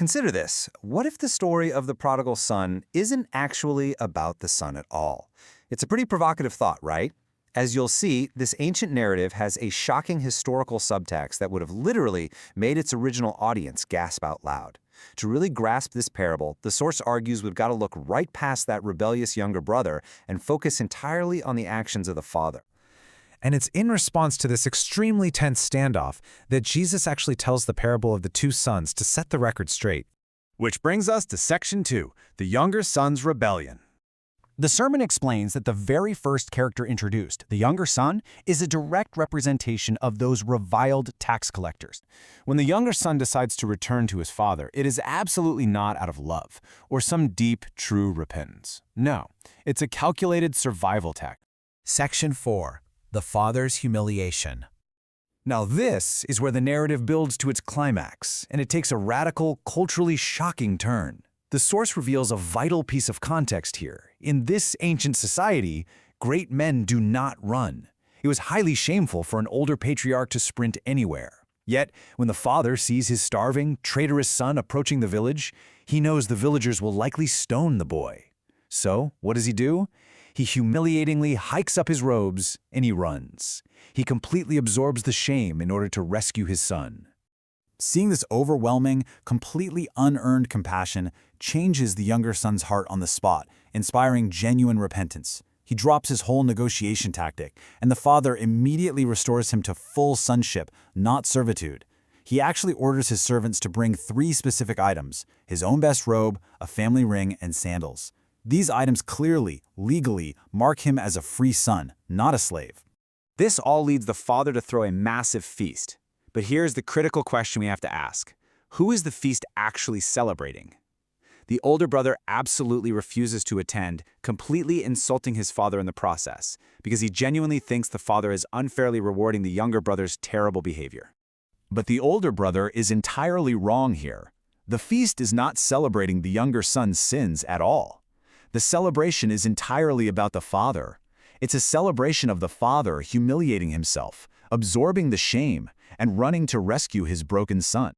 consider this. What if the story of the prodigal son isn't actually about the son at all? It's a pretty provocative thought, right? As you'll see, this ancient narrative has a shocking historical subtext that would have literally made its original audience gasp out loud. To really grasp this parable, the source argues we've got to look right past that rebellious younger brother and focus entirely on the actions of the father. And it's in response to this extremely tense standoff that Jesus actually tells the parable of the two sons to set the record straight. Which brings us to Section 2, the younger son's rebellion. The sermon explains that the very first character introduced, the younger son, is a direct representation of those reviled tax collectors. When the younger son decides to return to his father, it is absolutely not out of love or some deep, true repentance. No, it's a calculated survival tactic. Section 4. The Father's Humiliation. Now this is where the narrative builds to its climax, and it takes a radical, culturally shocking turn. The source reveals a vital piece of context here. In this ancient society, great men do not run. It was highly shameful for an older patriarch to sprint anywhere. Yet, when the father sees his starving, traitorous son approaching the village, he knows the villagers will likely stone the boy. So, what does he do? He humiliatingly hikes up his robes and he runs. He completely absorbs the shame in order to rescue his son. Seeing this overwhelming, completely unearned compassion changes the younger son's heart on the spot, inspiring genuine repentance. He drops his whole negotiation tactic, and the father immediately restores him to full sonship, not servitude. He actually orders his servants to bring 3 specific items: his own best robe, a family ring, and sandals. These items clearly, legally, mark him as a free son, not a slave. This all leads the father to throw a massive feast. But here's the critical question we have to ask. Who is the feast actually celebrating? The older brother absolutely refuses to attend, completely insulting his father in the process, because he genuinely thinks the father is unfairly rewarding the younger brother's terrible behavior. But the older brother is entirely wrong here. The feast is not celebrating the younger son's sins at all. The celebration is entirely about the father. It's a celebration of the father humiliating himself, absorbing the shame, and running to rescue his broken son.